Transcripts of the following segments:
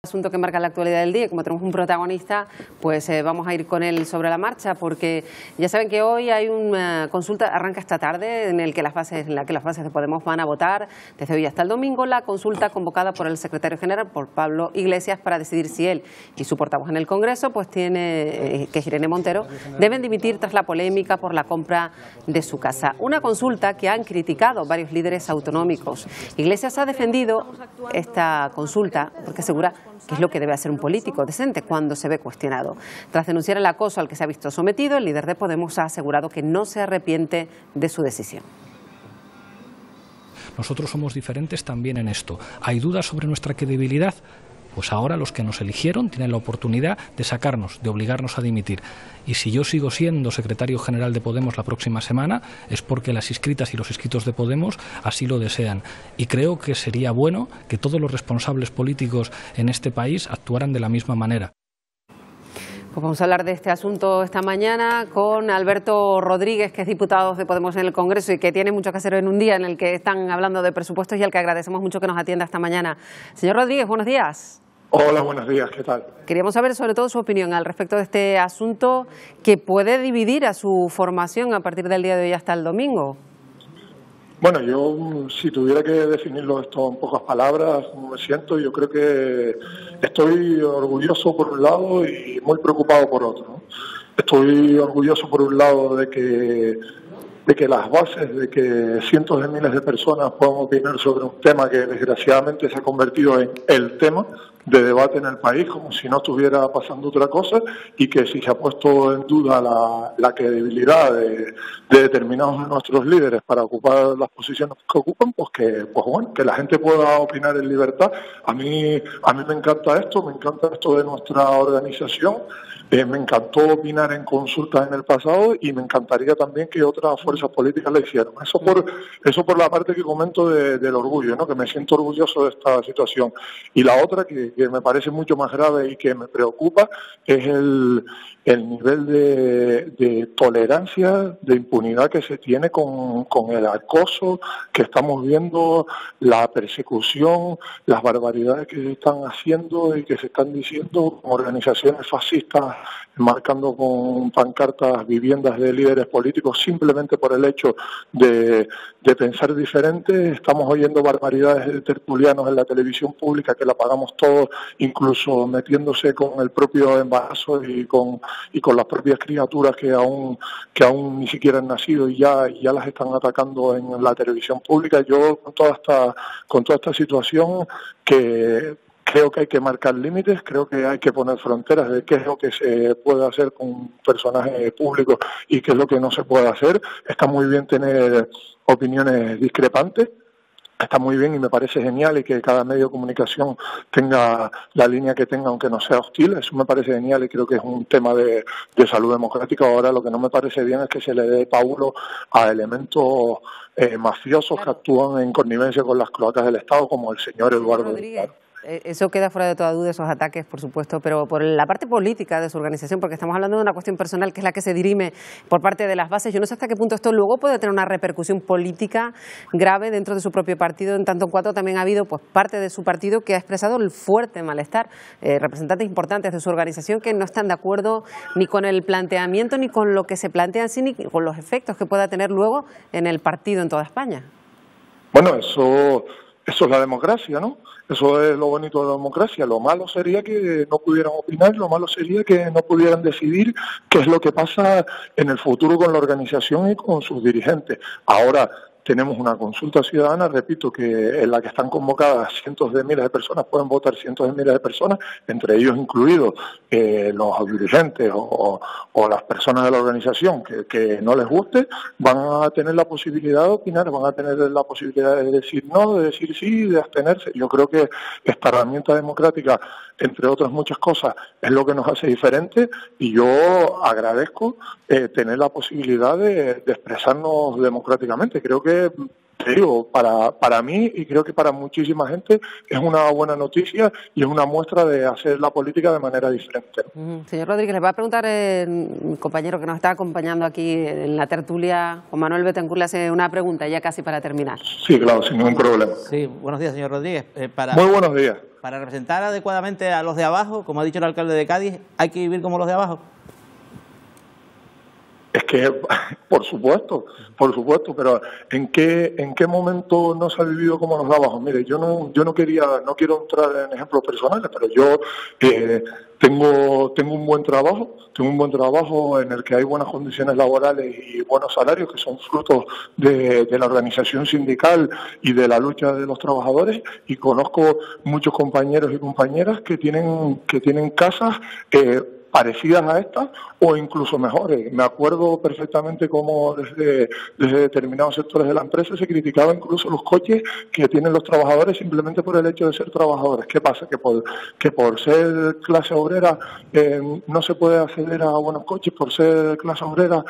Asunto que marca la actualidad del día, y como tenemos un protagonista, pues vamos a ir con él sobre la marcha, porque ya saben que hoy hay una consulta, arranca esta tarde, en la que las bases de Podemos van a votar desde hoy hasta el domingo, la consulta convocada por el secretario general, por Pablo Iglesias, para decidir si él y su portavoz en el Congreso, pues que es Irene Montero, deben dimitir tras la polémica por la compra de su casa. Una consulta que han criticado varios líderes autonómicos. Iglesias ha defendido esta consulta porque asegura que es lo que debe hacer un político decente cuando se ve cuestionado. Tras denunciar el acoso al que se ha visto sometido, el líder de Podemos ha asegurado que no se arrepiente de su decisión. Nosotros somos diferentes también en esto. ¿Hay dudas sobre nuestra credibilidad? Pues ahora los que nos eligieron tienen la oportunidad de sacarnos, de obligarnos a dimitir. Y si yo sigo siendo secretario general de Podemos la próxima semana, es porque las inscritas y los inscritos de Podemos así lo desean. Y creo que sería bueno que todos los responsables políticos en este país actuaran de la misma manera. Pues vamos a hablar de este asunto esta mañana con Alberto Rodríguez, que es diputado de Podemos en el Congreso y que tiene mucho que hacer en un día en el que están hablando de presupuestos y al que agradecemos mucho que nos atienda esta mañana. Señor Rodríguez, buenos días. Hola, buenos días, ¿qué tal? Queríamos saber sobre todo su opinión al respecto de este asunto que puede dividir a su formación a partir del día de hoy hasta el domingo. Bueno, yo si tuviera que definirlo esto en pocas palabras, como me siento, yo creo que estoy orgulloso por un lado y muy preocupado por otro, ¿no? Estoy orgulloso por un lado de que las bases, de que cientos de miles de personas puedan opinar sobre un tema que desgraciadamente se ha convertido en el tema de debate en el país, como si no estuviera pasando otra cosa, y que si se ha puesto en duda la credibilidad de determinados de nuestros líderes para ocupar las posiciones que ocupan, pues que la gente pueda opinar en libertad. A mí me encanta esto de nuestra organización. Me encantó opinar en consultas en el pasado y me encantaría también que otras fuerzas políticas lo hicieran. Eso por la parte que comento del orgullo, ¿no? Que me siento orgulloso de esta situación. Y la otra que me parece mucho más grave y que me preocupa es el nivel de tolerancia, de impunidad que se tiene con el acoso que estamos viendo, la persecución, las barbaridades que se están haciendo y que se están diciendo con organizaciones fascistas marcando con pancartas viviendas de líderes políticos simplemente por el hecho de pensar diferente. Estamos oyendo barbaridades de tertulianos en la televisión pública que la pagamos todos, incluso metiéndose con el propio embarazo y con las propias criaturas que aún ni siquiera han nacido y ya las están atacando en la televisión pública. Yo con toda esta situación creo que hay que marcar límites, creo que hay que poner fronteras de qué es lo que se puede hacer con un personaje público y qué es lo que no se puede hacer. Está muy bien tener opiniones discrepantes, está muy bien y me parece genial y que cada medio de comunicación tenga la línea que tenga aunque no sea hostil. Eso me parece genial y creo que es un tema de salud democrática. Ahora lo que no me parece bien es que se le dé paulo a elementos mafiosos que actúan en connivencia con las cloacas del Estado, como el señor Eduardo Delgado. Eso queda fuera de toda duda, esos ataques, por supuesto, pero por la parte política de su organización, porque estamos hablando de una cuestión personal que es la que se dirime por parte de las bases. Yo no sé hasta qué punto esto luego puede tener una repercusión política grave dentro de su propio partido, en tanto en cuanto también ha habido pues parte de su partido que ha expresado el fuerte malestar, representantes importantes de su organización que no están de acuerdo ni con el planteamiento ni con lo que se plantea en sí, ni con los efectos que pueda tener luego en el partido en toda España. Bueno, eso es la democracia, ¿no? Eso es lo bonito de la democracia. Lo malo sería que no pudieran opinar, lo malo sería que no pudieran decidir qué es lo que pasa en el futuro con la organización y con sus dirigentes. Ahora tenemos una consulta ciudadana, repito, que en la que están convocadas cientos de miles de personas, pueden votar cientos de miles de personas, entre ellos incluidos los dirigentes o las personas de la organización que no les guste, van a tener la posibilidad de opinar, van a tener la posibilidad de decir no, de decir sí, de abstenerse. Yo creo que esta herramienta democrática, entre otras muchas cosas, es lo que nos hace diferentes y yo agradezco tener la posibilidad de expresarnos democráticamente. Creo que te digo, para mí y creo que para muchísima gente es una buena noticia y es una muestra de hacer la política de manera diferente. Señor Rodríguez, le va a preguntar mi compañero que nos está acompañando aquí en la tertulia, Juan Manuel Betancur, le hace una pregunta ya casi para terminar. Sí, claro, sin ningún problema. Sí, buenos días, señor Rodríguez. Muy buenos días. Para representar adecuadamente a los de abajo, como ha dicho el alcalde de Cádiz, ¿hay que vivir como los de abajo? Es que, por supuesto, pero ¿en qué momento no se ha vivido como los de abajo? Mire, yo no quiero entrar en ejemplos personales, pero yo tengo un buen trabajo en el que hay buenas condiciones laborales y buenos salarios que son frutos de la organización sindical y de la lucha de los trabajadores, y conozco muchos compañeros y compañeras que tienen casas parecidas a estas o incluso mejores. Me acuerdo perfectamente cómo desde determinados sectores de la empresa se criticaba incluso los coches que tienen los trabajadores simplemente por el hecho de ser trabajadores. ¿Qué pasa? Que por ser clase obrera no se puede acceder a buenos coches, por ser clase obrera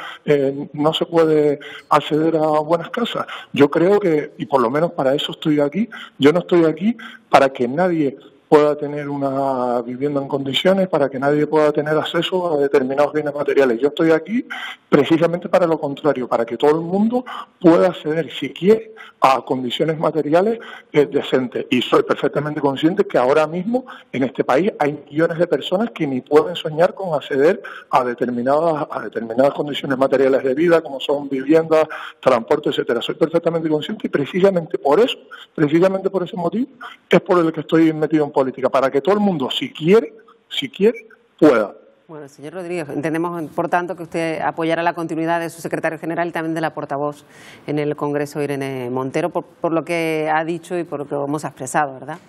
no se puede acceder a buenas casas. Yo creo que, y por lo menos para eso estoy aquí, yo no estoy aquí para que nadie pueda tener una vivienda en condiciones, para que nadie pueda tener acceso a determinados bienes materiales. Yo estoy aquí precisamente para lo contrario, para que todo el mundo pueda acceder, si quiere, a condiciones materiales decentes. Y soy perfectamente consciente que ahora mismo en este país hay millones de personas que ni pueden soñar con acceder a determinadas condiciones materiales de vida, como son viviendas, transporte, etcétera. Soy perfectamente consciente y precisamente por ese motivo es por el que estoy metido en política, para que todo el mundo, si quiere, pueda. Bueno, señor Rodríguez, entendemos, por tanto, que usted apoyará la continuidad de su secretario general y también de la portavoz en el Congreso, Irene Montero, por lo que ha dicho y por lo que hemos expresado, ¿verdad?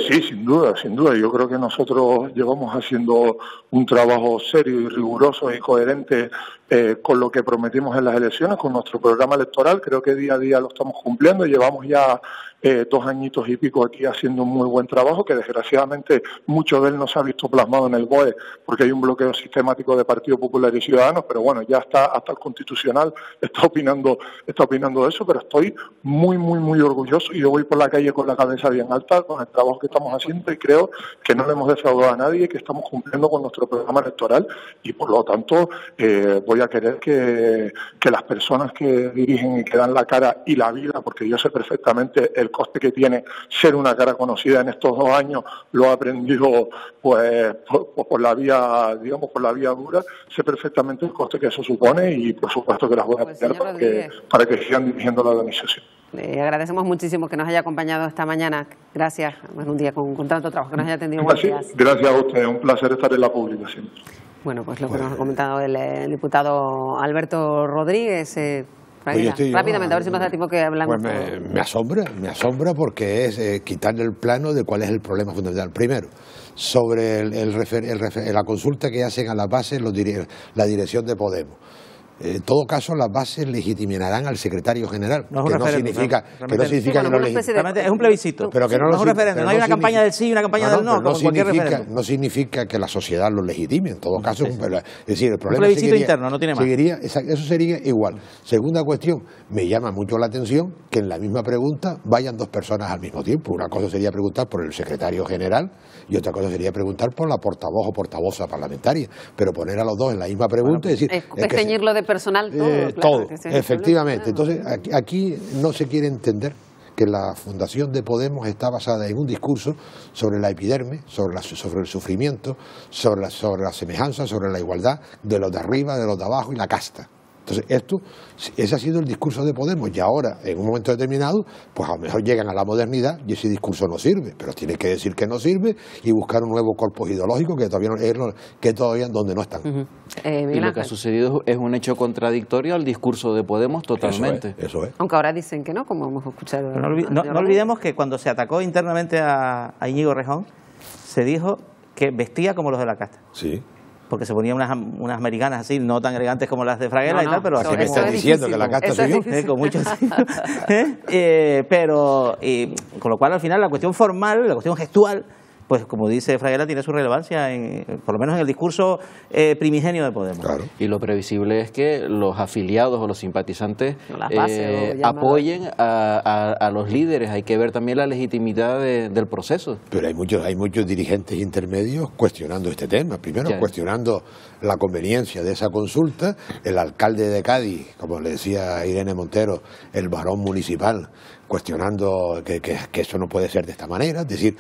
Sí, sin duda. Yo creo que nosotros llevamos haciendo un trabajo serio y riguroso y coherente con lo que prometimos en las elecciones, con nuestro programa electoral. Creo que día a día lo estamos cumpliendo. Llevamos ya 2 añitos y pico aquí haciendo un muy buen trabajo, que desgraciadamente mucho de él no se ha visto plasmado en el BOE porque hay un bloqueo sistemático de Partido Popular y Ciudadanos, pero bueno, ya hasta el Constitucional está opinando eso, pero estoy muy orgulloso y yo voy por la calle con la cabeza bien alta con el trabajo que estamos haciendo y creo que no le hemos defraudado a nadie, que estamos cumpliendo con nuestro programa electoral y por lo tanto voy a querer que las personas que dirigen y que dan la cara y la vida, porque yo sé perfectamente el coste que tiene ser una cara conocida en estos 2 años, lo he aprendido pues por la vía, digamos, por la vía dura, sé perfectamente el coste que eso supone y por supuesto que las voy a apoyar para que sigan dirigiendo la organización. Le agradecemos muchísimo que nos haya acompañado esta mañana. Gracias, un día con tanto trabajo, que nos haya atendido. Gracias a usted, es un placer estar en la pública siempre. Bueno, pues lo que nos ha comentado el diputado Alberto Rodríguez. Rápidamente, a ver si nos da tiempo que hablamos. Pues me asombra porque es quitarle el plano de cuál es el problema fundamental. Primero, sobre la consulta que hacen a las bases la dirección de Podemos. En todo caso, las bases legitimarán al secretario general, que no significa que no legitimen. Es un plebiscito, pero que no es un referéndum. No hay una campaña del sí y una campaña del no, como cualquier referéndum. No significa que la sociedad lo legitime, en todo caso. Es decir, el problema un plebiscito interno, no tiene más. Eso sería igual. Segunda cuestión, me llama mucho la atención que en la misma pregunta vayan 2 personas al mismo tiempo. Una cosa sería preguntar por el secretario general y otra cosa sería preguntar por la portavoz o portavoza parlamentaria. Pero poner a los 2 en la misma pregunta y decir... Es teñirlo de personal todo, efectivamente. Entonces, aquí no se quiere entender que la fundación de Podemos está basada en un discurso sobre la epidermis, sobre el sufrimiento, sobre la semejanza, sobre la igualdad de los de arriba, de los de abajo y la casta. Entonces, ese ha sido el discurso de Podemos y ahora, en un momento determinado, pues a lo mejor llegan a la modernidad y ese discurso no sirve, pero tienen que decir que no sirve y buscar un nuevo corpus ideológico que todavía donde no están. Y lo que ha sucedido es un hecho contradictorio al discurso de Podemos totalmente. Eso es. Aunque ahora dicen que no, como hemos escuchado. No olvidemos que cuando se atacó internamente a Íñigo Rejón, se dijo que vestía como los de la casta. Sí. Porque se ponían unas americanas así, no tan elegantes como las de Fraguela y tal, pero así me estás diciendo que la casta soy yo. Con mucho pero con lo cual al final la cuestión formal, la cuestión gestual pues como dice Fraguela, tiene su relevancia, por lo menos en el discurso primigenio de Podemos. Claro. Y lo previsible es que los afiliados o los simpatizantes bases, apoyen a los líderes. Hay que ver también la legitimidad del proceso. Pero hay muchos dirigentes intermedios cuestionando este tema. Primero, cuestionando la conveniencia de esa consulta. El alcalde de Cádiz, como le decía Irene Montero, el varón municipal, cuestionando que eso no puede ser de esta manera, es decir,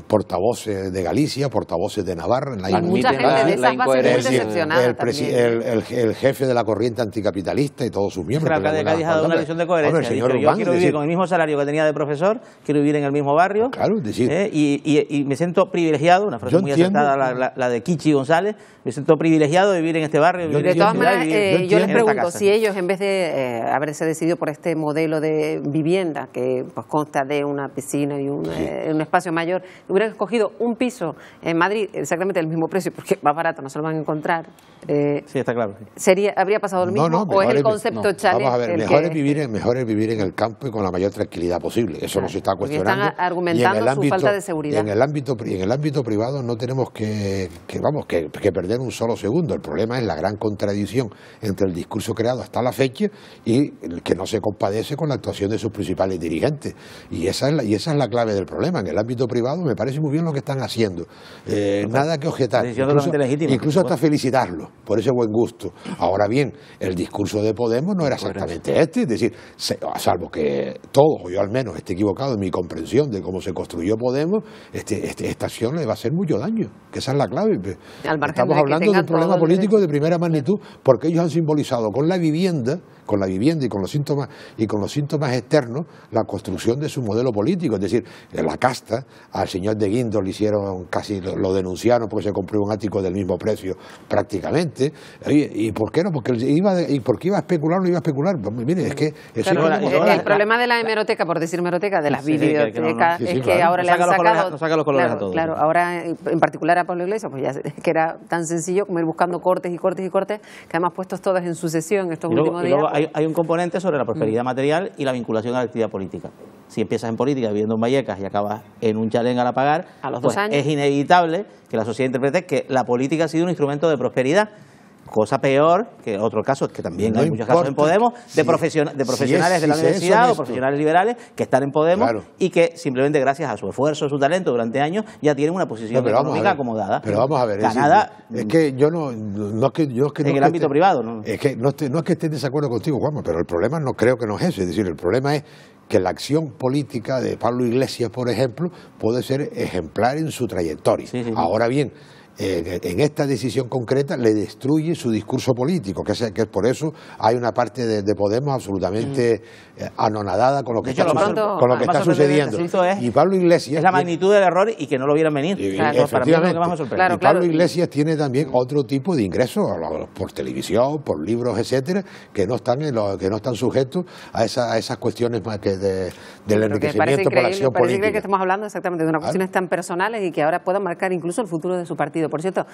portavoces de Galicia, portavoces de Navarra, hay mucha gente de esas bases muy decepcionada también. El jefe de la corriente anticapitalista y todos sus miembros. El alcalde de Cádiz ha dado una lección de coherencia. Yo quiero vivir con el mismo salario que tenía de profesor, quiero vivir en el mismo barrio, claro, decir, y me siento privilegiado, una frase muy acertada, la de Kichi González, me siento privilegiado de vivir en este barrio. De todas maneras, yo les pregunto, si ellos, en vez de haberse decidido por este modelo de vivienda, que pues consta de una piscina y un espacio mayor, hubieran escogido un piso en Madrid exactamente del mismo precio, porque más barato no se lo van a encontrar. Sí, está claro. Sí. ¿Habría pasado lo mismo o es el concepto chalet? Vamos a ver, mejor es vivir en el campo y con la mayor tranquilidad posible. Eso no se está cuestionando. Están argumentando su falta de seguridad. En el ámbito privado no tenemos que perder un solo segundo. El problema es la gran contradicción entre el discurso creado hasta la fecha y el que no se compadece con la actuación de sus principales dirigentes. Y esa es la clave del problema. En el ámbito privado me parece muy bien lo que están haciendo. Nada que objetar. Incluso hasta felicitarlo por ese buen gusto. Ahora bien, el discurso de Podemos no era exactamente este, es decir, salvo que todos, o yo al menos, esté equivocado en mi comprensión de cómo se construyó Podemos, esta acción le va a hacer mucho daño, que esa es la clave. Estamos hablando de un problema político de primera magnitud, porque ellos han simbolizado con la vivienda y con los síntomas externos la construcción de su modelo político. Es decir, la casta, al señor de Guindos le hicieron, casi lo denunciaron porque se compró un ático del mismo precio prácticamente. ¿Y por qué no? Porque iba a especular, no iba a especular. Pues, mire, es que el problema de la hemeroteca, por decir hemeroteca, de las videotecas, es que ahora le han sacado... No saca los colores a todos. Claro, ahora en particular a Pablo Iglesias, pues ya que era tan sencillo como ir buscando cortes, que además puestos todos en sucesión estos últimos días. Hay un componente sobre la prosperidad material y la vinculación a la actividad política. Si empiezas en política viviendo en Vallecas y acabas en un chalet a la pagar, a los 2 años, es inevitable que la sociedad interprete que la política ha sido un instrumento de prosperidad. Cosa peor, que otro caso, que también hay muchos casos en Podemos, de profesionales de la universidad o profesionales liberales que están en Podemos y que simplemente gracias a su esfuerzo, su talento durante años, ya tienen una posición económica acomodada. Pero vamos a ver, ganada, es que yo no es que en el ámbito privado, ¿no? Es que no es que esté en desacuerdo contigo, Juanma, pero el problema no creo que no es ese. Es decir, el problema es que la acción política de Pablo Iglesias, por ejemplo, puede ser ejemplar en su trayectoria. Ahora bien, en esta decisión concreta le destruye su discurso político, que es por eso hay una parte de Podemos absolutamente anonadada con lo que está sucediendo. Y Pablo Iglesias es la magnitud del error y que no lo vieran venir. Efectivamente. Y Pablo Iglesias tiene también otro tipo de ingresos por televisión, por libros, etcétera, que no están sujetos a esas cuestiones más que del enriquecimiento por la acción política. Parece que estamos hablando exactamente de unas cuestiones tan personales y que ahora puedan marcar incluso el futuro de su partido. Por cierto,